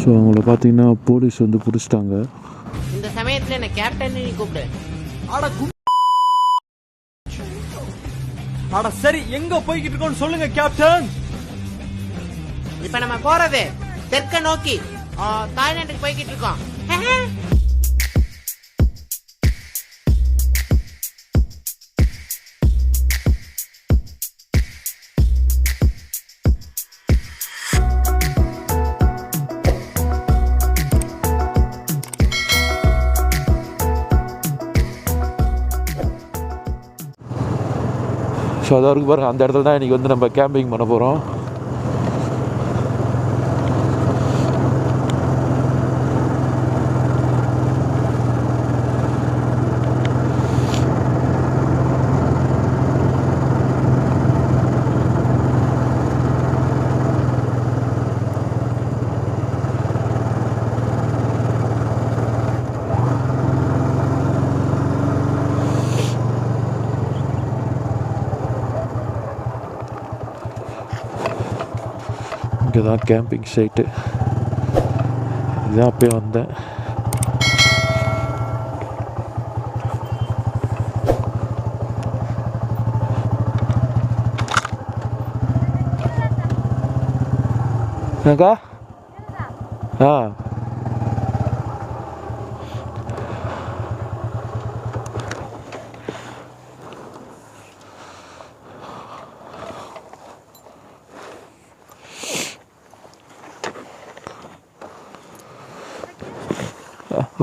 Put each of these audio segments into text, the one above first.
So அவங்கள பார்த்தீங்கன்னா police வந்து பிடிச்சிட்டாங்க. இந்த சமயத்தில் என்ன கேப்டன் நீ கூப்பிடு. அட சரி, எங்க போய்கிட்டு இருக்கோம்னு சொல்லுங்க கேப்டன். இப்ப நம்ம போறது தெற்க நோக்கி தாய்லாந்துக்கு போய்கிட்டு இருக்கோம். ஸோ அதாக இருக்கு பாருங்கள், அந்த இடத்துல தான் இன்றைக்கி வந்து நம்ம கேம்பிங் பண்ண போகிறோம். இங்கே தான் கேம்பிங் சைட்டு. இதுதான் அப்போயே வந்தேன். என்னக்கா? ஆ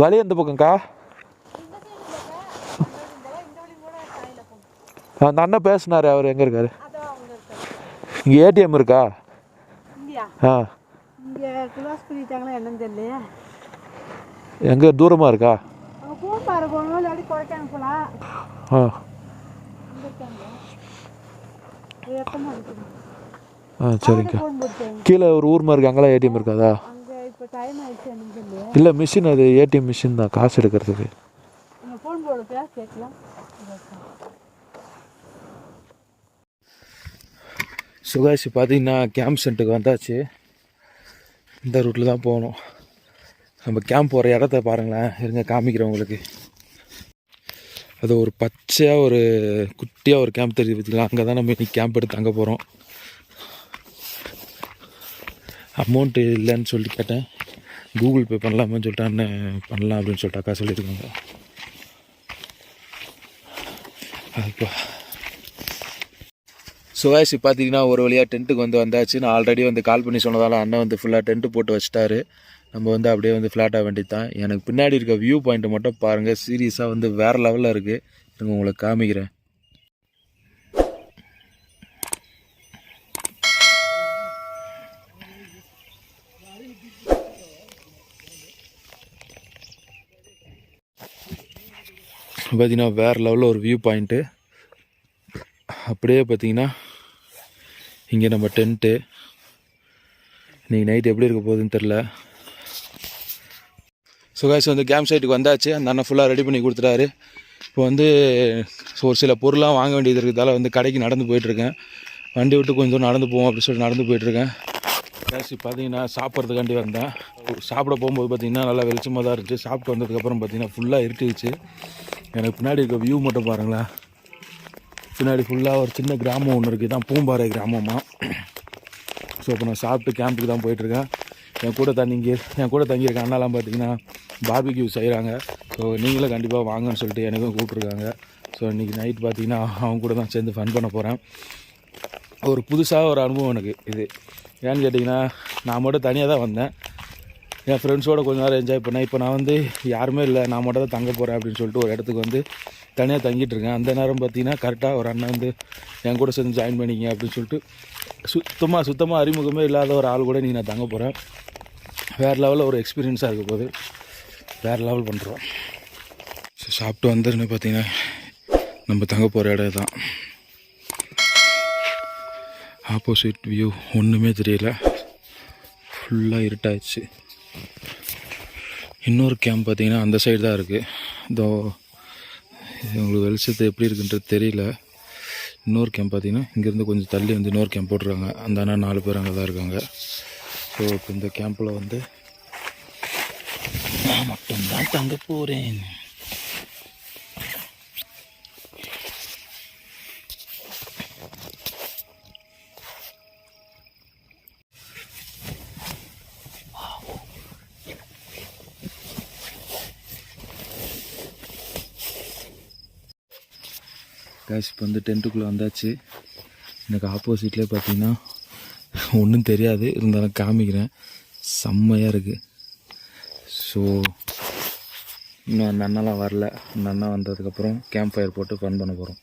வழி எந்த பக்கம்க்கா? அந்த அண்ணன் பேசினார். அவர் எங்கே இருக்கார்? இங்கே ஏடிஎம் இருக்கா? ஆ எங்கே தூரமாக இருக்கா? ஆ சரிங்கக்கா. கீழே ஒரு ஊர் மாதிரி இருக்கு, அங்கெல்லாம் ஏடிஎம் இருக்காதா? இல்லை, மிஷின் அது ஏடிஎம் மிஷின் தான், காசு எடுக்கிறதுக்கு. சுகாசி பார்த்தீங்கன்னா கேம்ப் சென்டருக்கு வந்தாச்சு. இந்த ரூட்டில் தான் போகணும். நம்ம கேம்ப் போகிற இடத்த பாருங்களேன், இருங்க காமிக்கிறேன் உங்களுக்கு. அது ஒரு பச்சையாக ஒரு குட்டியாக ஒரு கேம்ப் தெரியுது பார்த்திங்களா? அங்கே தான் நம்ம இன்றைக்கி கேம்ப் எடுத்து அங்கே போகிறோம். அமௌண்ட்டு இல்லைன்னு சொல்லிட்டு கேட்டேன். கூகுள் பே பண்ணலாமான்னு சொல்லிட்டு அண்ணன் பண்ணலாம் அப்படின்னு சொல்லிட்டு அக்கா சொல்லியிருக்காங்க. அதுப்பா சுகாசி பார்த்தீங்கன்னா ஒரு வழியாக டென்ட்டுக்கு வந்து வந்தாச்சு. நான் ஆல்ரெடி வந்து கால் பண்ணி சொன்னதால் அண்ணன் வந்து ஃபுல்லாக டென்ட்டு போட்டு வச்சிட்டாரு. நம்ம வந்து அப்படியே வந்து ஃப்ளாட்டாக வேண்டியது தான். எனக்கு பின்னாடி இருக்க வியூ பாயிண்ட்டை மட்டும் பாருங்கள், சீரியஸாக வந்து வேறு லெவலில் இருக்குது. எனக்கு உங்களுக்கு காமிக்கிறேன். பார்த்தீங்கன்னா வேறு லெவலில் ஒரு வியூ பாயிண்ட்டு. அப்படியே பார்த்தீங்கன்னா இங்கே நம்ம டென்ட்டு. இன்றைக்கி நைட் எப்படி இருக்க போகுதுன்னு தெரில. சுகாஷ் வந்து கேம்ப் சைட்டுக்கு வந்தாச்சு. அந்த அண்ணன் ஃபுல்லாக ரெடி பண்ணி கொடுத்துட்டாரு. இப்போ வந்து ஒரு சில பொருளாக வாங்க வேண்டியது இருக்கிறதால வந்து கடைக்கு நடந்து போயிட்டுருக்கேன். வண்டி விட்டு கொஞ்சம் நடந்து போவோம் அப்படின்னு சொல்லிட்டு நடந்து போயிட்டுருக்கேன். கேஸ் பார்த்தீங்கன்னா சாப்பிட்றதுக்காண்டி வந்தேன். சாப்பிட போகும்போது பார்த்திங்கன்னா நல்லா வெளிச்சமாக தான் இருந்துச்சு. சாப்பிட்டு வந்ததுக்கப்புறம் பார்த்திங்கன்னா ஃபுல்லாக இருட்டுச்சு. எனக்கு பின்னாடி இருக்க வியூ மட்டும் பாருங்களேன். பின்னாடி ஃபுல்லாக ஒரு சின்ன கிராமம் ஒன்று இருக்குது, தான் பூம்பாறை கிராமமாக. ஸோ இப்போ நான் சாப்பிட்டு கேம்புக்கு தான் போயிட்டுருக்கேன். என் கூட தங்கியிருக்க அண்ணாலாம் பார்த்திங்கன்னா பார்பிக்யூ செய்கிறாங்க. ஸோ நீங்களும் கண்டிப்பாக வாங்கன்னு சொல்லிட்டு எனக்கும் கூப்பிட்ருக்காங்க. ஸோ இன்றைக்கி நைட் பார்த்திங்கன்னா அவங்க கூட தான் சேர்ந்து ஃபன் பண்ண போகிறேன். ஒரு புதுசாக ஒரு அனுபவம் எனக்கு இது. ஏன்னு கேட்டிங்கன்னா, நான் மட்டும் தனியாக தான் வந்தேன். என் ஃப்ரெண்ட்ஸோடு கொஞ்சம் நேரம் என்ஜாய் பண்ணேன். இப்போ நான் வந்து யாருமே இல்லை, நான் மட்டும் தான் தங்க போகிறேன் அப்படின்னு சொல்லிட்டு ஒரு இடத்துக்கு வந்து தனியாக தங்கிட்டுருக்கேன். அந்த நேரம் பார்த்திங்கன்னா கரெக்டாக ஒரு அண்ணன் வந்து என் கூட சேர்ந்து ஜாயின் பண்ணிங்க அப்படின்னு சொல்லிட்டு சுத்தமாக அறிமுகமே இல்லாத ஒரு ஆள் கூட நான் தங்க போகிறேன். வேறு லெவலில் ஒரு எக்ஸ்பீரியன்ஸாக இருக்க போது வேறு லெவல் பண்ணுறோம். ஸோ சாப்பிட்டு வந்துருன்னு பார்த்திங்கன்னா நம்ம தங்க போகிற இடம் தான். ஆப்போசிட் வியூ ஒன்றுமே தெரியல, ஃபுல்லாக இருட்டாயிடுச்சு. இன்னொரு கேம்ப் பார்த்திங்கன்னா அந்த சைடு தான் இருக்குது. இதோ உங்களுக்கு வெளிச்சத்து எப்படி இருக்குன்றது தெரியல. இன்னொரு கேம்ப் பார்த்திங்கன்னா இங்கேருந்து கொஞ்சம் தள்ளி வந்து இன்னொரு கேம்ப் போட்டுருக்காங்க. அந்த அண்ணா 4 பேர் அங்கே தான் இருக்காங்க. ஸோ இப்போ இந்த கேம்பில் வந்து நான் மட்டும்தான் தங்க போகிறேன். கேஷ் இப்போ வந்து டென்ட்டுக்குள்ளே வந்தாச்சு. எனக்கு ஆப்போசிட்லேயே பார்த்தீங்கன்னா ஒன்றும் தெரியாது, இருந்தாலும் காமிக்கிறேன். செம்மையாக இருக்குது. ஸோ இன்னும் அந்த அண்ணாலாம் வரல. அந்த அண்ணா வந்ததுக்கப்புறம் கேம்ப் ஃபயர் போட்டு ஃபன் பண்ண போகிறோம்.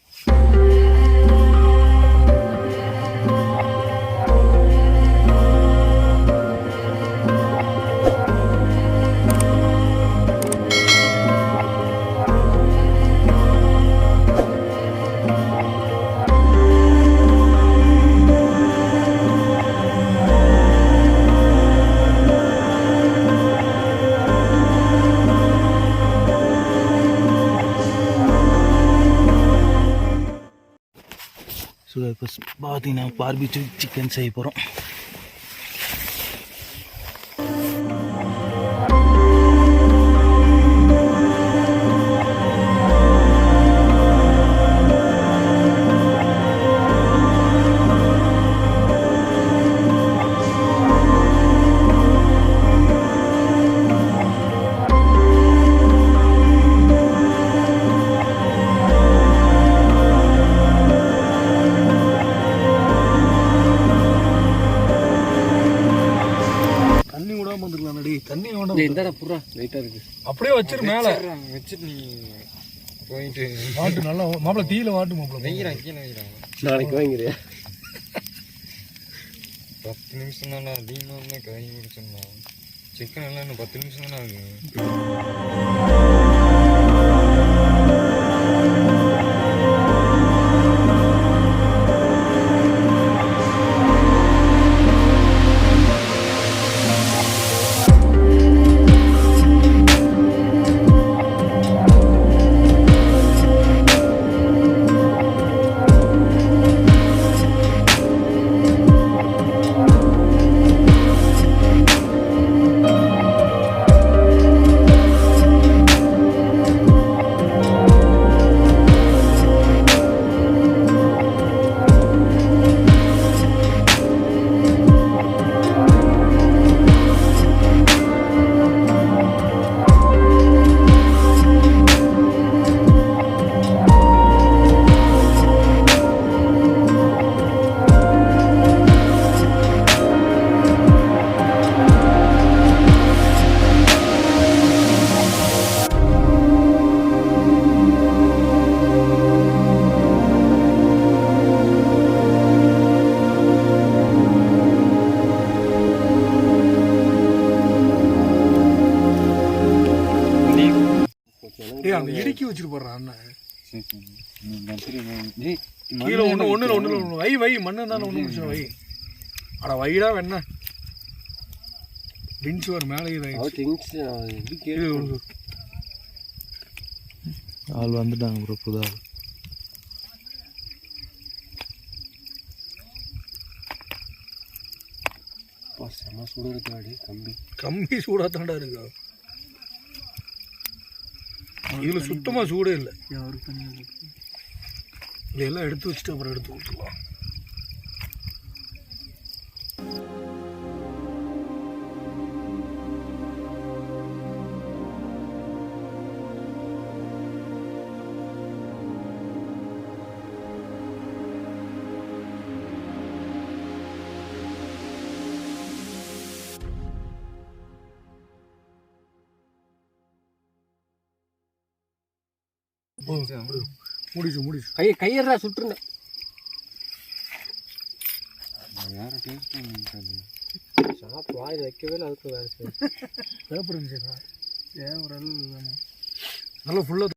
ஸோ இப்போ பார்த்தீங்கன்னா பார்பிக்யூ சிக்கன் செய்ய போகிறோம். அப்படியே வச்சிரு மேல வச்சுட்டு நீ போயிட்டு வாட்டு நல்லா மாப்பிள தீயில வாட்டு மாப்பிள வைக்கிறேன் கீழே வைக்கிறேன். நாளைக்கு வாங்கிறியா? 10 நிமிஷம் தானே அதிகமாக கை முடிச்சோம்னா சிக்கன் எல்லாம் இன்னும் 10 நிமிஷம் தானே ஆகும். அந்த இடுக்கி வச்சுட்டு போடுறான் அண்ணன். கீழே ஒண்ணு வை மண்ணு தான் ஒண்ணு முடிச்சு வை. அட வைடா வேணா டிங்ஸ் வர மேலே ஆள் வந்துட்டாங்க ப்ரோ. புதா செம சூடாக இருக்காடி. கம்பி சூடாக தாண்டா இருக்கு. இதுல சுத்தமா சூடே இல்லை. இதெல்லாம் எடுத்து வச்சுட்டு அப்புறம் எடுத்து ஊற்றலாம். முடிச்சு கையறா சுட்டுருந்தேன். வேற டேஸ்ட் சாப்பிட்டு வாயில் வைக்கவே இல்லை. அதுக்கு வேறு பேப்பர் இருந்துச்சுக்கா பேப்பர் நல்லா ஃபுல்லாக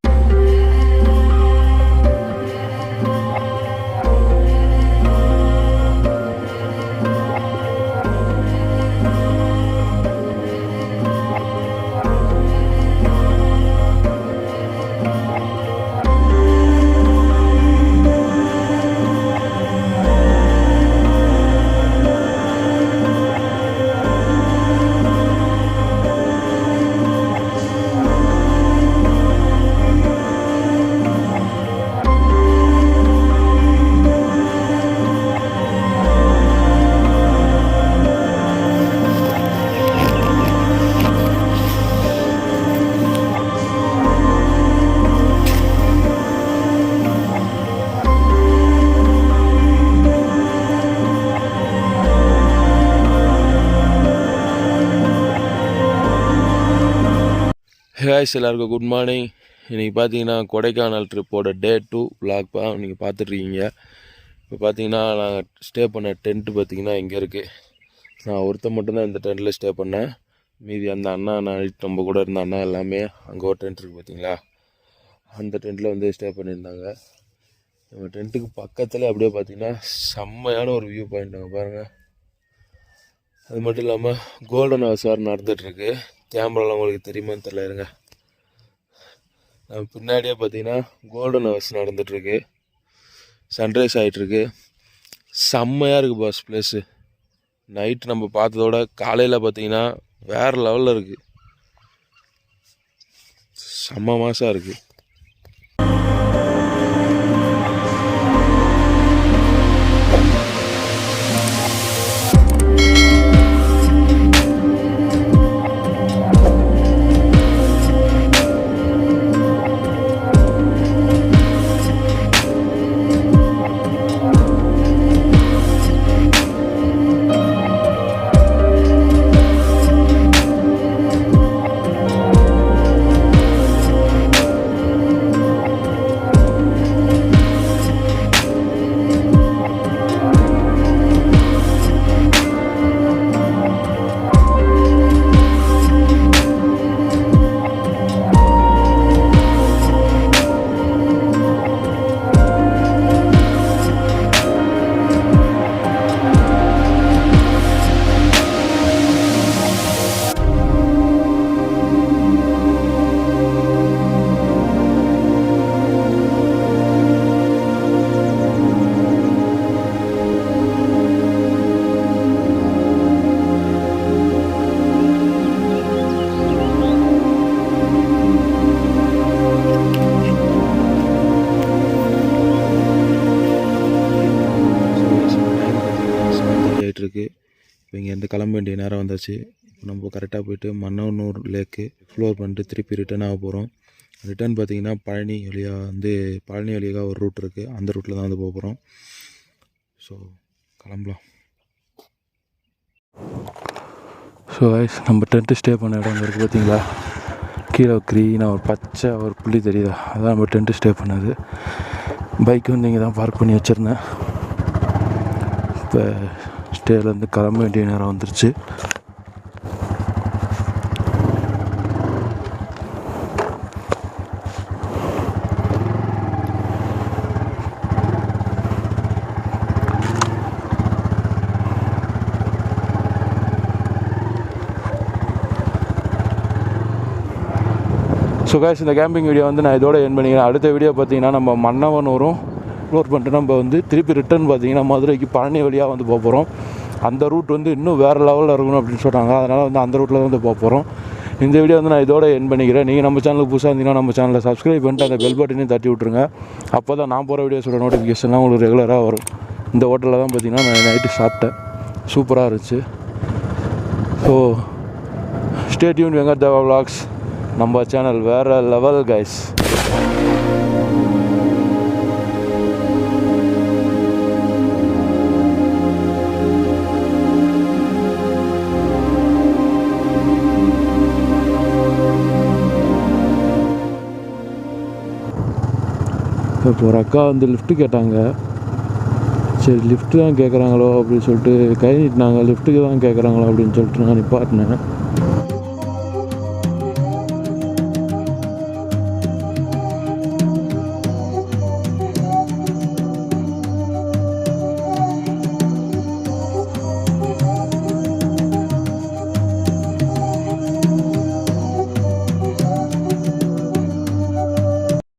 guys, எல்லாருக்கும் குட் மார்னிங். இன்றைக்கி பார்த்தீங்கன்னா கொடைக்கானல் ட்ரிப்போட டே 2 vlog நீங்கள் பார்த்துட்ருக்கீங்க. இப்போ பார்த்தீங்கன்னா நாங்கள் ஸ்டே பண்ண டென்ட்டு பார்த்தீங்கன்னா இங்கே இருக்குது. நான் ஒருத்தர் மட்டும்தான் இந்த டென்ட்டில் ஸ்டே பண்ணேன். மீதி அந்த அண்ணா நைட் நம்ம கூட இருந்த அண்ணா எல்லாமே அங்கே ஒரு டென்ட் இருக்குது பார்த்தீங்களா, அந்த டென்ட்டில் வந்து ஸ்டே பண்ணியிருந்தாங்க. நம்ம டென்ட்டுக்கு பக்கத்தில் அப்படியே பார்த்தீங்கன்னா செம்மையான ஒரு வியூ பாயிண்ட் அங்கே பாருங்கள். அது மட்டும் இல்லாமல் கோல்டன் ஹவர்ஸ் வேறு நடந்துகிட்ருக்கு. கேமராலாம் உங்களுக்கு தெரியுமான்னு தெரியல, இருங்க. நம்ம பின்னாடியே பார்த்தீங்கன்னா கோல்டன் ஹவர்ஸ் நடந்துகிட்ருக்கு, சன்ரைஸ் ஆகிட்டுருக்கு. செம்மையாக இருக்குது பாஸ் பிளேஸு. நைட்டு நம்ம பார்த்ததோட காலையில் பார்த்தீங்கன்னா வேறு லெவலில் இருக்குது, செம்ம மாசாக இருக்குது. இருக்குது. இப்போ இங்கேருந்து கிளம்ப வேண்டிய நேரம் வந்தாச்சு. இப்போ நம்ம கரெக்டாக போய்ட்டு மன்னவனூர் லேக்கு எக்ஸ்ப்ளோர் பண்ணிட்டு திருப்பி ரிட்டர்ன் ஆக போகிறோம். ரிட்டர்ன் பார்த்திங்கன்னா பழனி வழியாக ஒரு ரூட் இருக்குது, அந்த ரூட்டில் தான் வந்து போக போகிறோம். ஸோ கிளம்பலாம். ஸோ நம்ம டென்ட்டு ஸ்டே பண்ண இடம் இருக்குது பார்த்தீங்களா, கீழே க்ரீனாக ஒரு பச்சை ஒரு புள்ளி தெரியுதா, அதான் நம்ம டென்ட்டு ஸ்டே பண்ணது. பைக் வந்து இங்கே தான் பார்க் பண்ணி வச்சுருந்தேன். இப்போ ஸ்டேலேருந்து கிளம்ப வேண்டிய நேரம் வந்துருச்சு. ஸோ கைஸ், இந்த கேம்பிங் வீடியோ வந்து நான் இதோட என் பண்ணிக்கிறேன். அடுத்த வீடியோ பார்த்தீங்கன்னா நம்ம மன்னவனூரும் எக்ஸ்ப்ளோர் பண்ணிட்டு நம்ம வந்து திருப்பி ரிட்டர்ன் பார்த்தீங்கன்னா மதுரைக்கு பழனி வழியாக வந்து போக போகிறோம். அந்த ரூட் வந்து இன்னும் வேறு லெவலில் இருக்கணும் அப்படின்னு சொல்கிறாங்க, அதனால் வந்து அந்த ரூட்டில் வந்து போக போகிறோம். இந்த வீடியோ வந்து நான் இதோட என் பண்ணிக்கிறேன். நீங்கள் நம்ம சேனலுக்கு புதுசாக இருந்தீங்கன்னா நம்ம சேனலை சப்ஸ்கிரைப் பண்ணிட்டு அந்த பெல் பட்டனையும் தட்டி விட்ருங்க. அப்போ தான் நான் போகிற வீடியோஸோட நோட்டிஃபிகேஷன்லாம் உங்களுக்கு ரெகுலராக வரும். இந்த ஹோட்டலில் தான் பார்த்தீங்கன்னா நான் நைட்டு சாப்பிட்டேன், சூப்பராக இருந்துச்சு. ஸோ ஸ்டே டியூன் வெங்கட் தேவா விலாக்ஸ். நம்ம சேனல் வேறு லெவல் கைஸ். இப்போ ஒரு அக்கா வந்து லிஃப்ட்டு கேட்டாங்க. சரி லிஃப்ட்டு தான் கேட்குறாங்களோ அப்படின்னு சொல்லிட்டு கை நீட்டினாங்க. லிஃப்ட்டுக்கு தான் கேட்குறாங்களோ அப்படின்னு சொல்லிட்டு நான் நிப்பாட்டினேன்.